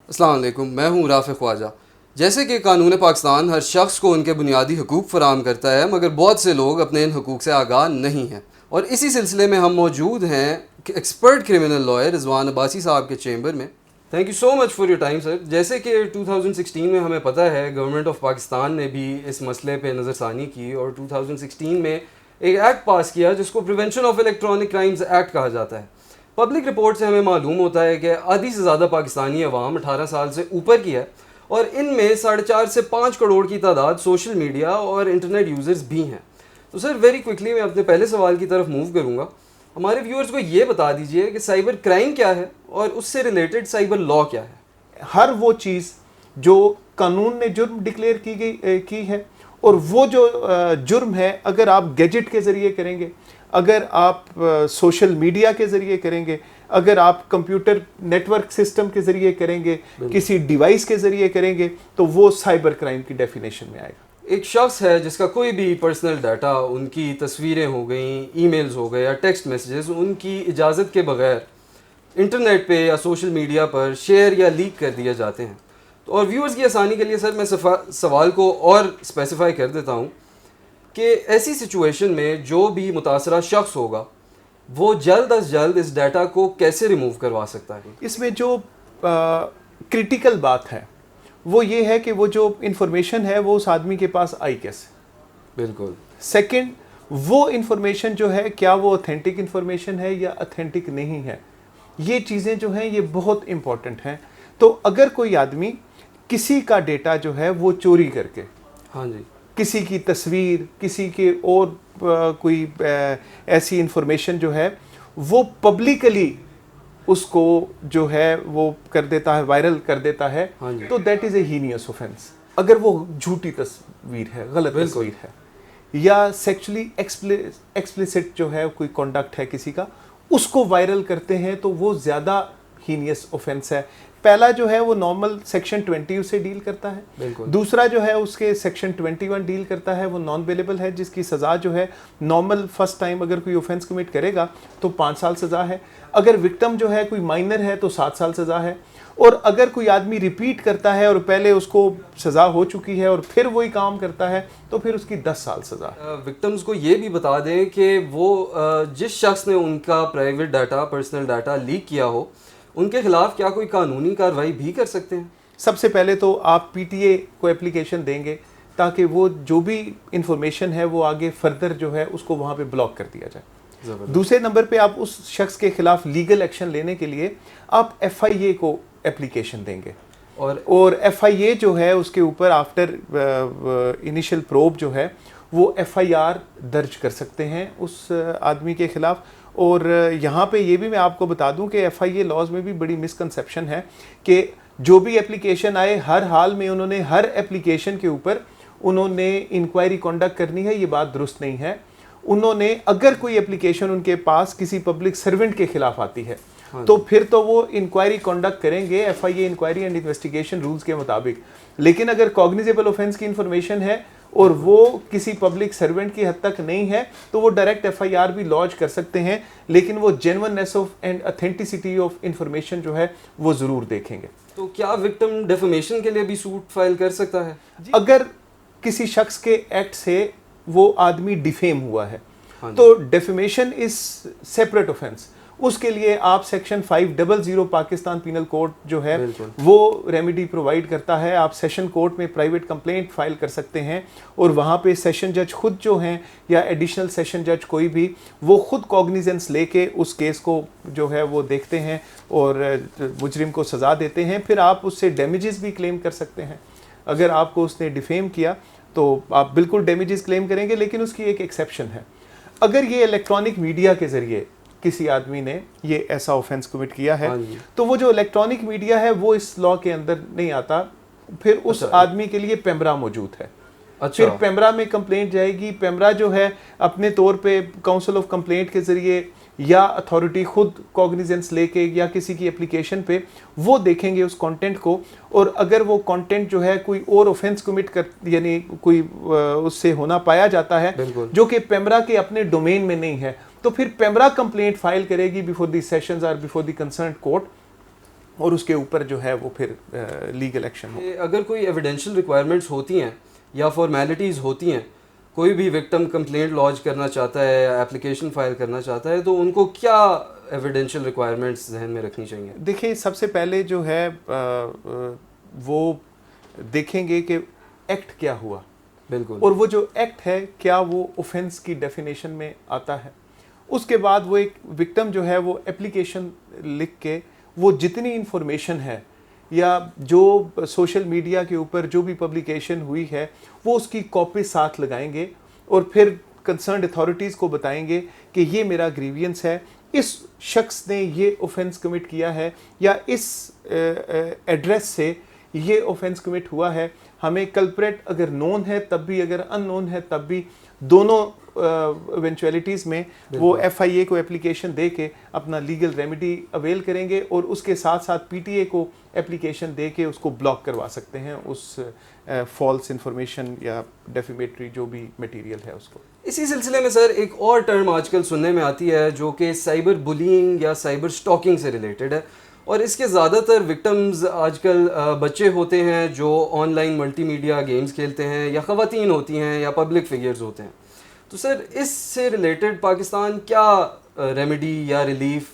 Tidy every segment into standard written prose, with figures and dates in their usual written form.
अस्सलाम वालेकुम, मैं हूँ राफ़ ख्वाजा। जैसे कि कानून पाकिस्तान हर शख्स को उनके बुनियादी हकूक़ फ़राहम करता है, मगर बहुत से लोग अपने इन हकूक़ से आगाह नहीं हैं। और इसी सिलसिले में हम मौजूद हैं कि expert criminal lawyer Rizwan Abbasi साहब के चेंबर में। Thank you so much for your time sir. जैसे कि 2016 में हमें पता है गवर्नमेंट ऑफ पाकिस्तान ने भी इस मसले पे नज़रसानी की और 2016 में एक एक्ट पास किया जिसको prevention of electronic crimes act कहा जाता है। पब्लिक रिपोर्ट से हमें मालूम होता है कि आधी से ज़्यादा पाकिस्तानी अवाम 18 साल से ऊपर की है और इनमें 4.5 से 5 करोड़ की तादाद सोशल मीडिया और इंटरनेट यूज़र्स भी हैं। तो सर वेरी क्विकली मैं अपने पहले सवाल की तरफ मूव करूँगा। हमारे व्यूअर्स को ये बता दीजिए कि साइबर क्राइम क्या है और उससे रिलेटेड साइबर लॉ क्या है। हर वो चीज़ जो कानून ने जुर्म डिक्लेयर की है और वो जो जुर्म है अगर आप गैजेट के ज़रिए करेंगे, अगर आप सोशल मीडिया के ज़रिए करेंगे, अगर आप कंप्यूटर नेटवर्क सिस्टम के ज़रिए करेंगे, किसी डिवाइस के ज़रिए करेंगे, तो वो साइबर क्राइम की डेफिनेशन में आएगा। एक शख्स है जिसका कोई भी पर्सनल डाटा, उनकी तस्वीरें हो गई, ईमेल्स हो गए या टेक्स्ट मैसेजेस उनकी इजाज़त के बगैर इंटरनेट पे या सोशल मीडिया पर शेयर या लीक कर दिए जाते हैं। तो और व्यूअर्स की आसानी के लिए सर मैं सवाल को और स्पेसिफाई कर देता हूँ कि ऐसी सिचुएशन में जो भी मुतासरा शख्स होगा वो जल्द अज जल्द इस डाटा को कैसे रिमूव करवा सकता है। इसमें जो क्रिटिकल बात है वो ये है कि वो जो इंफॉर्मेशन है वो उस आदमी के पास आई कैसे। बिल्कुल। सेकंड, वो इंफॉर्मेशन जो है क्या वो ऑथेंटिक इंफॉर्मेशन है या ऑथेंटिक नहीं है। ये चीज़ें जो हैं ये बहुत इंपॉर्टेंट हैं। तो अगर कोई आदमी किसी का डेटा जो है वो चोरी करके, हाँ जी, किसी की तस्वीर, किसी के और कोई ऐसी इंफॉर्मेशन जो है वो पब्लिकली उसको जो है वो कर देता है, वायरल कर देता है, तो that is a heinous offence. अगर वो झूठी तस्वीर है, गलत तस्वीर है या सेक्सुअली एक्सप्लिसिट जो है कोई कॉन्डक्ट है किसी का, उसको वायरल करते हैं, तो वो ज़्यादा हीनियस ऑफेंस है। पहला जो है वो नॉर्मल सेक्शन 20 से डील करता है, दूसरा जो है उसके सेक्शन 21 डील करता है, वो नॉन बेलेबल है, जिसकी सज़ा जो है नॉर्मल फर्स्ट टाइम अगर कोई ऑफेंस कमिट करेगा तो 5 साल सज़ा है, अगर विक्टिम जो है कोई माइनर है तो 7 साल सज़ा है, और अगर कोई आदमी रिपीट करता है और पहले उसको सज़ा हो चुकी है और फिर वही काम करता है तो फिर उसकी 10 साल सज़ा। विक्टिम्स को ये भी बता दें कि वो जिस शख्स ने उनका private data, personal data leak किया हो, उनके खिलाफ क्या कोई कानूनी कार्रवाई भी कर सकते हैं। सबसे पहले तो आप पीटीए को एप्लीकेशन देंगे ताकि वो जो भी इंफॉर्मेशन है वो आगे फर्दर जो है उसको वहाँ पे ब्लॉक कर दिया जाए। दूसरे नंबर पे आप उस शख्स के खिलाफ लीगल एक्शन लेने के लिए आप एफआईए को एप्लीकेशन देंगे और एफआईए जो है उसके ऊपर आफ्टर इनिशियल प्रोब जो है वो एफआईआर दर्ज कर सकते हैं उस आदमी के खिलाफ। और यहाँ पे ये भी मैं आपको बता दूं कि एफआईए लॉज में भी बड़ी मिसकंसेप्शन है कि जो भी एप्लीकेशन आए हर हाल में उन्होंने हर एप्लीकेशन के ऊपर उन्होंने इंक्वायरी कंडक्ट करनी है। ये बात दुरुस्त नहीं है। उन्होंने अगर कोई एप्लीकेशन उनके पास किसी पब्लिक सर्वेंट के खिलाफ आती है तो फिर तो वो इंक्वायरी कंडक्ट करेंगे FIA inquiry and investigation rules के मुताबिक। लेकिन अगर कॉग्निजेबल ऑफेंस की इंफॉर्मेशन है और वो किसी पब्लिक सर्वेंट की हद तक नहीं है तो वो डायरेक्ट एफआईआर भी लॉन्च कर सकते हैं, लेकिन वो genuineness of and authenticity of information जो है वो जरूर देखेंगे। तो क्या विक्टिम डेफेमेशन के लिए भी सूट फाइल कर सकता है? अगर किसी शख्स के एक्ट से वो आदमी डिफेम हुआ है तो डेफेमेशन इज सेपरेट ऑफेंस। उसके लिए आप सेक्शन 500 पाकिस्तान पीनल कोड जो है वो रेमेडी प्रोवाइड करता है। आप सेशन कोर्ट में प्राइवेट कंप्लेंट फाइल कर सकते हैं और वहाँ पे सेशन जज खुद जो हैं या एडिशनल सेशन जज कोई भी वो खुद कॉग्निजेंस लेके उस केस को जो है वो देखते हैं और मुजरिम को सज़ा देते हैं। फिर आप उससे डैमेजेस भी क्लेम कर सकते हैं। अगर आपको उसने डिफेम किया तो आप बिल्कुल डैमेजेस क्लेम करेंगे, लेकिन उसकी एक एक्सेप्शन है। अगर ये इलेक्ट्रॉनिक मीडिया के ज़रिए किसी आदमी ने ये ऐसा ऑफेंस कमिट किया है तो वो जो इलेक्ट्रॉनिक मीडिया है वो इस लॉ के अंदर नहीं आता। फिर उस आदमी के लिए पेमरा मौजूद है। फिर पेमरा में कंप्लेंट जाएगी। पेमरा जो है अपने तौर पे काउंसिल ऑफ कंप्लेंट के ज़रिए या अथॉरिटी खुद कॉग्निजेंस लेके या किसी की एप्लीकेशन पे वो देखेंगे उस कंटेंट को, और अगर वो कंटेंट जो है कोई और ऑफेंस कमिट कर यानी कोई उससे होना पाया जाता है जो कि पेमरा के अपने डोमेन में नहीं है तो फिर पेमरा कंप्लेंट फाइल करेगी बिफोर द सेशंस और बिफोर द कंसर्न्ड कोर्ट। और उसके ऊपर जो है वो फिर लीगल एक्शन हो। अगर कोई एविडेंशियल रिक्वायरमेंट्स होती हैं या फॉर्मेलिटीज़ होती हैं, कोई भी विक्टिम कंप्लेंट लॉन्च करना चाहता है या एप्लीकेशन फाइल करना चाहता है, तो उनको क्या एविडेंशियल रिक्वायरमेंट्स जहन में रखनी चाहिए? देखिए, सबसे पहले जो है वो देखेंगे कि एक्ट क्या हुआ, बिल्कुल, और वो जो एक्ट है क्या वो ऑफेंस की डेफिनेशन में आता है। उसके बाद वो एक विक्टिम जो है वो एप्लीकेशन लिख के वो जितनी इंफॉर्मेशन है या जो सोशल मीडिया के ऊपर जो भी पब्लिकेशन हुई है वो उसकी कॉपी साथ लगाएंगे और फिर कंसर्न्ड अथॉरिटीज़ को बताएंगे कि ये मेरा ग्रीवियंस है, इस शख्स ने ये ऑफेंस कमिट किया है या इस एड्रेस से ये ऑफेंस कमिट हुआ है। हमें कल्प्रेट अगर नोन है तब भी, अगर अननोन है तब भी, दोनों इवेंचुअलिटीज़ में वो FIA को एप्लीकेशन दे के अपना लीगल रेमेडी अवेल करेंगे और उसके साथ साथ PTA को एप्लीकेशन दे के उसको ब्लॉक करवा सकते हैं उस फॉल्स इंफॉर्मेशन या डेफिमेटरी जो भी मटेरियल है उसको। इसी सिलसिले में सर एक और टर्म आजकल सुनने में आती है जो कि साइबर बुलिंग या साइबर स्टॉकिंग से रिलेटेड है, और इसके ज़्यादातर विक्टिम्स आजकल बच्चे होते हैं जो ऑनलाइन मल्टीमीडिया गेम्स खेलते हैं, या ख़वातीन होती हैं या पब्लिक फिगर्स होते हैं। तो सर इससे रिलेटेड पाकिस्तान क्या रेमेडी या रिलीफ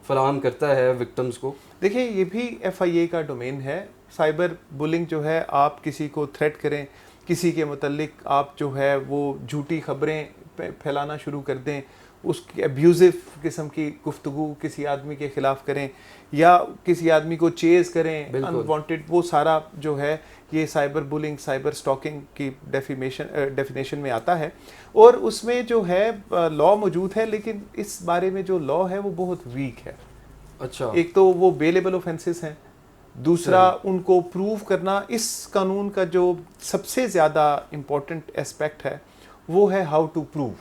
फराहम करता है विक्टिम्स को? देखिए, ये भी FIA का डोमेन है। साइबर बुलिंग जो है, आप किसी को थ्रेट करें, किसी के मुतल्लिक आप जो है वो झूठी खबरें फैलाना शुरू कर दें, उसकी एब्यूज़िव किस्म की गुफ्तगू किसी आदमी के ख़िलाफ़ करें या किसी आदमी को चेज़ करें अनवांटेड, वो सारा जो है ये साइबर बुलिंग, साइबर स्टॉकिंग की डेफिनेशन में आता है। और उसमें जो है लॉ मौजूद है, लेकिन इस बारे में जो लॉ है वो बहुत वीक है। अच्छा, एक तो वो बेलेबल ऑफेंसेस हैं, दूसरा उनको प्रूव करना। इस कानून का जो सबसे ज़्यादा इम्पोर्टेंट एस्पेक्ट है वो है हाउ टू प्रूव।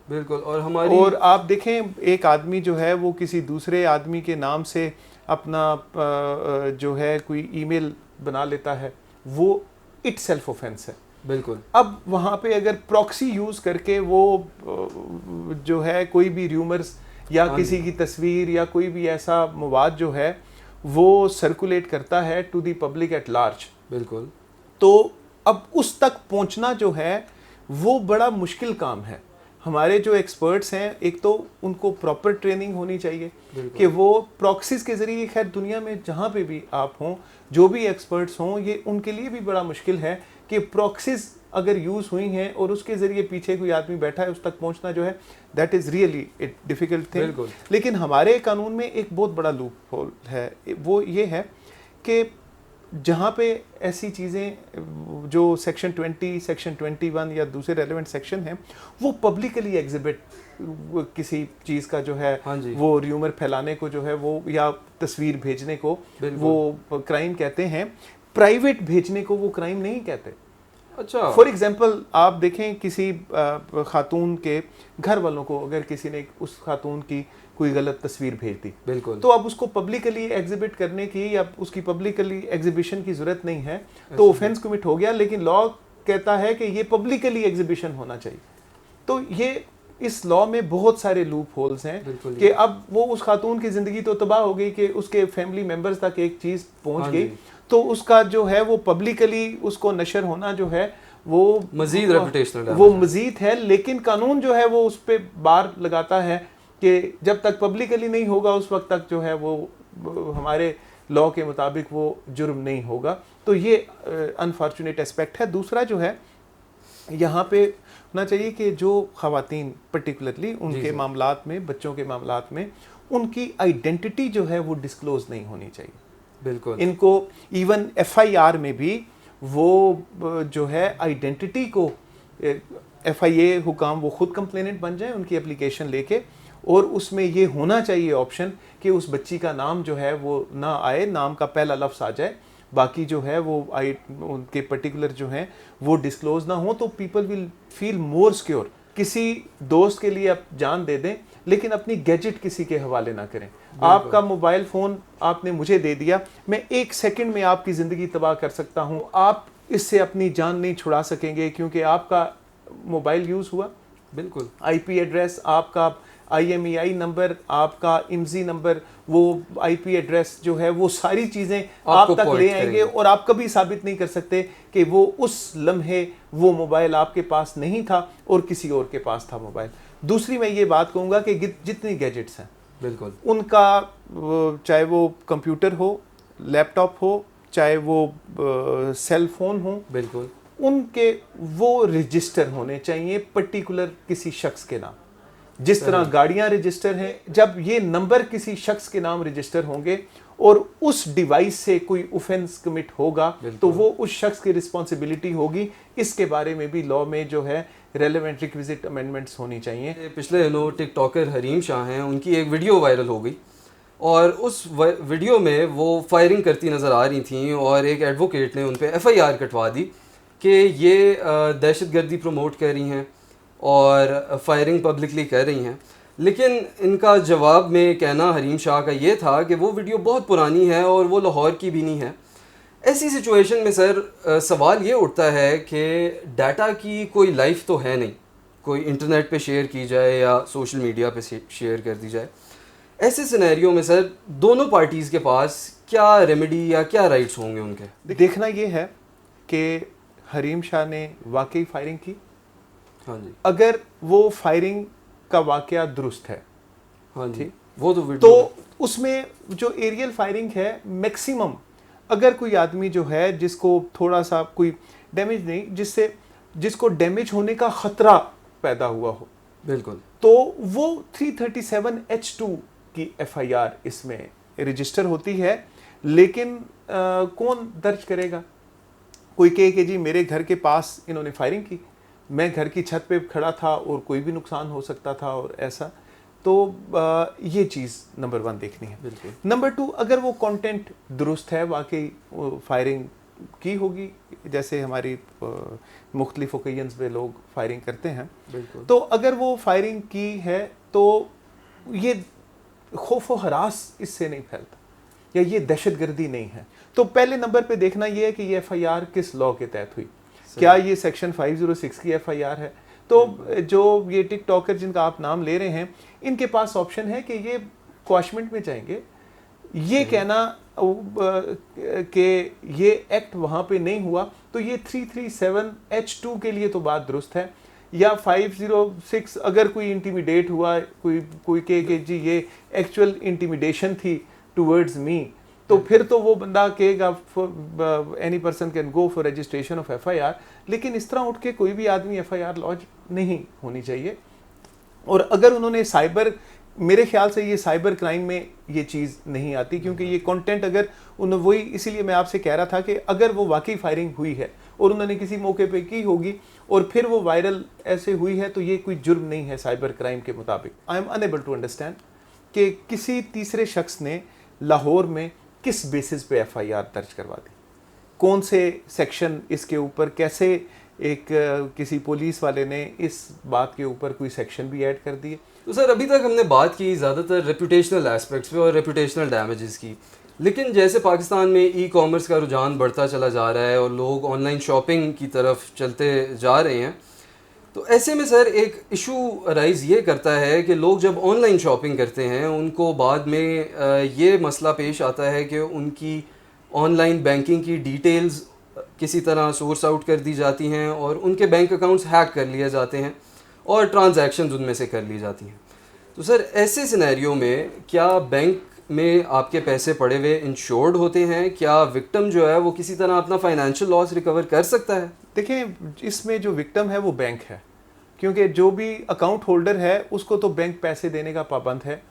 बिल्कुल। और आप देखें, एक आदमी जो है वो किसी दूसरे आदमी के नाम से अपना जो है कोई ईमेल बना लेता है, वो इट सेल्फ ऑफेंस है। बिल्कुल। अब वहाँ पे अगर प्रॉक्सी यूज़ करके वो जो है कोई भी र्यूमर्स या किसी की तस्वीर या कोई भी ऐसा मवाद जो है वो सर्कुलेट करता है to the public at large, बिल्कुल, तो अब उस तक पहुँचना जो है वो बड़ा मुश्किल काम है। हमारे जो एक्सपर्ट्स हैं, एक तो उनको प्रॉपर ट्रेनिंग होनी चाहिए कि वो प्रॉक्सीज के ज़रिए, खैर दुनिया में जहाँ पे भी आप हों, जो भी एक्सपर्ट्स हों, ये उनके लिए भी बड़ा मुश्किल है कि प्रॉक्सीज अगर यूज़ हुई हैं और उसके ज़रिए पीछे कोई आदमी बैठा है, उस तक पहुँचना जो है that is really it difficult thing. लेकिन हमारे कानून में एक बहुत बड़ा लूप होल है, वो ये है कि जहाँ पे ऐसी चीज़ें जो सेक्शन 20, सेक्शन 21 या दूसरे रेलेवेंट सेक्शन हैं, वो पब्लिकली एग्जिबिट किसी चीज़ का जो है वो र्यूमर फैलाने को जो है वो, या तस्वीर भेजने को वो क्राइम कहते हैं। प्राइवेट भेजने को वो क्राइम नहीं कहते। अच्छा, फॉर एग्जांपल आप देखें, किसी खातून के घर वालों को अगर किसी ने उस खातून की कोई गलत तस्वीर भेज दी, बिल्कुल, तो अब उसको पब्लिकली एग्जिबिट करने की या उसकी पब्लिकली एग्जिबिशन की जरूरत नहीं है, तो ऑफेंस कमिट हो गया। लेकिन लॉ कहता है कि ये पब्लिकली एग्जिबिशन होना चाहिए। तो ये इस लॉ में बहुत सारे लूप होल्स हैं कि अब वो उस खातून की जिंदगी तो तबाह हो गई कि उसके फैमिली मेंबर्स तक एक चीज पहुंच गई, तो उसका जो है वो पब्लिकली उसको नशर होना जो है वो मजीद रेपुटेशनल, वो मजीद है। लेकिन कानून जो है वो उस पर बार लगाता है कि जब तक पब्लिकली नहीं होगा उस वक्त तक जो है वो हमारे लॉ के मुताबिक वो जुर्म नहीं होगा। तो ये अनफॉर्चुनेट एस्पेक्ट है। दूसरा जो है यहाँ पे होना चाहिए कि जो ख़वातीन पर्टिकुलरली उनके मामलात में, बच्चों के मामलात में, उनकी आइडेंटिटी जो है वो डिस्क्लोज नहीं होनी चाहिए। बिल्कुल, इनको इवन FIR में भी वो जो है आइडेंटिटी को FIA हुकाम वो खुद कंप्लेनेंट बन जाए उनकी एप्लीकेशन लेके, और उसमें ये होना चाहिए ऑप्शन कि उस बच्ची का नाम जो है वो ना आए, नाम का पहला लफ्ज़ आ जाए, बाकी जो है वो उनके पर्टिकुलर जो हैं वो डिस्क्लोज ना हो, तो people will feel more secure. किसी दोस्त के लिए आप जान दे दें, लेकिन अपनी गैजेट किसी के हवाले ना करें। आपका मोबाइल फ़ोन आपने मुझे दे दिया, मैं 1 सेकंड में आपकी ज़िंदगी तबाह कर सकता हूँ, आप इससे अपनी जान नहीं छुड़ा सकेंगे क्योंकि आपका मोबाइल यूज़ हुआ। बिल्कुल, IP एड्रेस, आपका IMEI नंबर, आपका IMSI नंबर, वो IP एड्रेस जो है, वो सारी चीज़ें आप तक ले आएंगे और आप कभी साबित नहीं कर सकते कि वो उस लम्हे वो मोबाइल आपके पास नहीं था और किसी और के पास था मोबाइल। दूसरी मैं ये बात कहूँगा कि जितनी गैजेट्स हैं बिल्कुल उनका, चाहे वो कंप्यूटर हो, लैपटॉप हो, चाहे वो सेल फोन हो, बिल्कुल उनके वो रजिस्टर होने चाहिए पर्टिकुलर किसी शख्स के नाम। जिस तरह गाड़ियां रजिस्टर हैं, जब ये नंबर किसी शख्स के नाम रजिस्टर होंगे और उस डिवाइस से कोई ऑफेंस कमिट होगा तो वो उस शख्स की रिस्पॉन्सिबिलिटी होगी। इसके बारे में भी लॉ में जो है रेलेवेंट रिक्विजिट अमेंडमेंट्स होनी चाहिए। पिछले दिनों टिकटॉकर हरीम शाह हैं, उनकी एक वीडियो वायरल हो गई और उस वीडियो में वो फायरिंग करती नज़र आ रही थी और एक एडवोकेट ने उन पर FIR कटवा दी कि ये दहशतगर्दी प्रमोट कर रही हैं और फायरिंग पब्लिकली कर रही हैं। लेकिन इनका जवाब में कहना हरीम शाह का ये था कि वो वीडियो बहुत पुरानी है और वो लाहौर की भी नहीं है। ऐसी सिचुएशन में सर सवाल ये उठता है कि डाटा की कोई लाइफ तो है नहीं, कोई इंटरनेट पे शेयर की जाए या सोशल मीडिया पे शेयर कर दी जाए। ऐसे सिनेरियो में सर दोनों पार्टीज़ के पास क्या रेमेडी या क्या राइट्स होंगे उनके? देखना ये है कि हरीम शाह ने वाकई फायरिंग की। हाँ जी। अगर वो फायरिंग का वाकया दुरुस्त है, हाँ जी, वो तो उसमें जो एरियल फायरिंग है मैक्सिमम, अगर कोई आदमी जो है जिसको थोड़ा सा कोई डैमेज नहीं, जिसको डैमेज होने का खतरा पैदा हुआ हो, बिल्कुल, तो वो 337H2 की FIR इसमें रजिस्टर होती है। लेकिन कौन दर्ज करेगा? कोई कहे कि जी मेरे घर के पास इन्होंने फायरिंग की, मैं घर की छत पे खड़ा था और कोई भी नुकसान हो सकता था और ऐसा, तो ये चीज़ नंबर 1 देखनी है। नंबर 2, अगर वो कंटेंट दुरुस्त है, वाकई फायरिंग की होगी, जैसे हमारी मुख्तलिफ ओकेजन्स पे लोग फायरिंग करते हैं, तो अगर वो फायरिंग की है तो ये खौफ व हरास इससे नहीं फैलता या ये दहशतगर्दी नहीं है। तो पहले नंबर पे देखना ये है कि ये FIR किस लॉ के तहत हुई। क्या ये सेक्शन 506 की FIR है? तो जो ये टिकटॉकर जिनका आप नाम ले रहे हैं, इनके पास ऑप्शन है कि ये क्वाशमेंट में जाएंगे, ये कहना कि ये एक्ट वहाँ पे नहीं हुआ, तो ये 337H2 के लिए तो बात दुरुस्त है। या 506 अगर कोई इंटिमिडेट हुआ, कोई कहे कि जी ये एक्चुअल इंटिमिडेशन थी टुवर्ड्स मी, तो फिर तो वो बंदा कहेगा any person can go for registration of FIR। लेकिन इस तरह उठ के कोई भी आदमी FIR लॉन्च नहीं होनी चाहिए। और अगर उन्होंने साइबर, मेरे ख्याल से ये साइबर क्राइम में ये चीज़ नहीं आती, क्योंकि ये कंटेंट अगर उन्होंने वही, इसीलिए मैं आपसे कह रहा था कि अगर वो वाकई फायरिंग हुई है और उन्होंने किसी मौके पे की होगी और फिर वो वायरल ऐसे हुई है, तो ये कोई जुर्म नहीं है साइबर क्राइम के मुताबिक। I am unable to understand कि किसी तीसरे शख्स ने लाहौर में किस बेसिस पे FIR दर्ज करवा दी, कौन से सेक्शन इसके ऊपर, कैसे एक किसी पुलिस वाले ने इस बात के ऊपर कोई सेक्शन भी ऐड कर दिए। तो सर अभी तक हमने बात की ज़्यादातर रेपुटेशनल एस्पेक्ट्स पे और रेपुटेशनल डैमेजेस की, लेकिन जैसे पाकिस्तान में ई-कॉमर्स का रुझान बढ़ता चला जा रहा है और लोग ऑनलाइन शॉपिंग की तरफ चलते जा रहे हैं, तो ऐसे में सर एक इशू अराइज़ ये करता है कि लोग जब ऑनलाइन शॉपिंग करते हैं उनको बाद में ये मसला पेश आता है कि उनकी ऑनलाइन बैंकिंग की डिटेल्स किसी तरह सोर्स आउट कर दी जाती हैं और उनके बैंक अकाउंट्स हैक कर लिए जाते हैं और ट्रांजैक्शंस उनमें से कर ली जाती हैं। तो सर ऐसे सिनेरियो में क्या बैंक में आपके पैसे पड़े हुए इंश्योर्ड होते हैं? क्या विक्टिम जो है वो किसी तरह अपना फाइनेंशियल लॉस रिकवर कर सकता है? देखिए, इसमें जो विक्टिम है वो बैंक है, क्योंकि जो भी अकाउंट होल्डर है उसको तो बैंक पैसे देने का पाबंद है।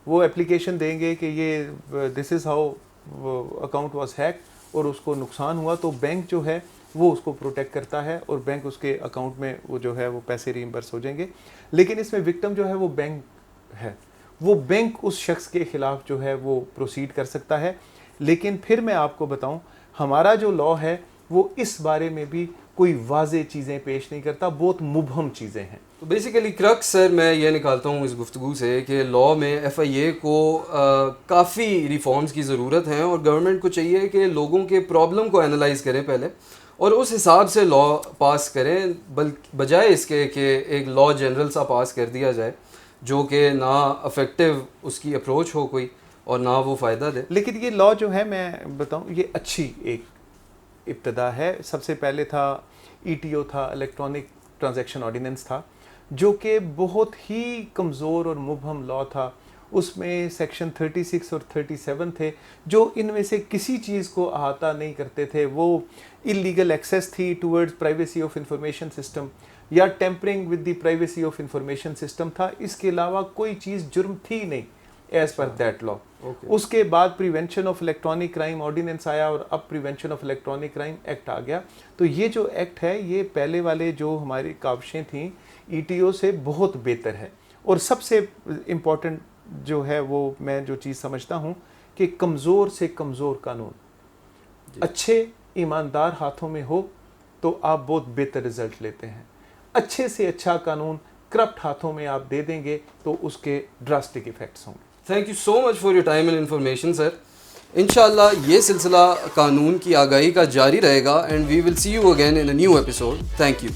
वो एप्लीकेशन देंगे कि ये this is how account was hack और उसको नुकसान हुआ, तो बैंक जो है वो उसको प्रोटेक्ट करता है और बैंक उसके अकाउंट में वो जो है वो पैसे रीइंबर्स हो जाएंगे। लेकिन इसमें विक्टिम जो है वो बैंक है, वो बैंक उस शख्स के ख़िलाफ़ जो है वो प्रोसीड कर सकता है। लेकिन फिर मैं आपको बताऊं, हमारा जो लॉ है वो इस बारे में भी कोई वाज़े चीज़ें पेश नहीं करता, बहुत मुबहम चीज़ें हैं। तो बेसिकली क्रक्स सर मैं ये निकालता हूँ इस गुफ्तगू से कि लॉ में FIA को काफ़ी रिफॉर्म्स की ज़रूरत है और गवर्नमेंट को चाहिए कि लोगों के प्रॉब्लम को एनालाइज़ करें पहले और उस हिसाब से लॉ पास करें, बजाय इसके कि एक लॉ जनरल सा पास कर दिया जाए जो कि ना अफेक्टिव उसकी अप्रोच हो कोई और ना वो फ़ायदा दे। लेकिन ये लॉ जो है मैं बताऊं ये अच्छी एक इब्तदा है। सबसे पहले था ETO था, इलेक्ट्रॉनिक ट्रांजैक्शन ऑर्डिनेंस था, जो कि बहुत ही कमज़ोर और मुबहम लॉ था। उसमें सेक्शन 36 और 37 थे जो इनमें से किसी चीज़ को अहाता नहीं करते थे। वो इलीगल एक्सेस थी towards privacy of information system या tampering with the privacy of information system था। इसके अलावा कोई चीज़ जुर्म थी नहीं एज पर दैट लॉ। उसके बाद prevention of electronic crime ordinance आया और अब prevention of electronic crime act आ गया। तो ये जो एक्ट है ये पहले वाले जो हमारी काविशें थी ETO से बहुत बेहतर है। और सबसे इम्पोर्टेंट जो है वो मैं जो चीज़ समझता हूँ कि कमज़ोर से कमज़ोर कानून अच्छे ईमानदार हाथों में हो तो आप बहुत बेहतर रिजल्ट लेते हैं। अच्छे से अच्छा कानून करप्ट हाथों में आप दे देंगे तो उसके ड्रास्टिक इफ़ेक्ट्स होंगे। Thank you so much for your time and information sir. इंशाल्लाह ये सिलसिला कानून की आगाही का जारी रहेगा and we will see you again in a new episode. Thank you.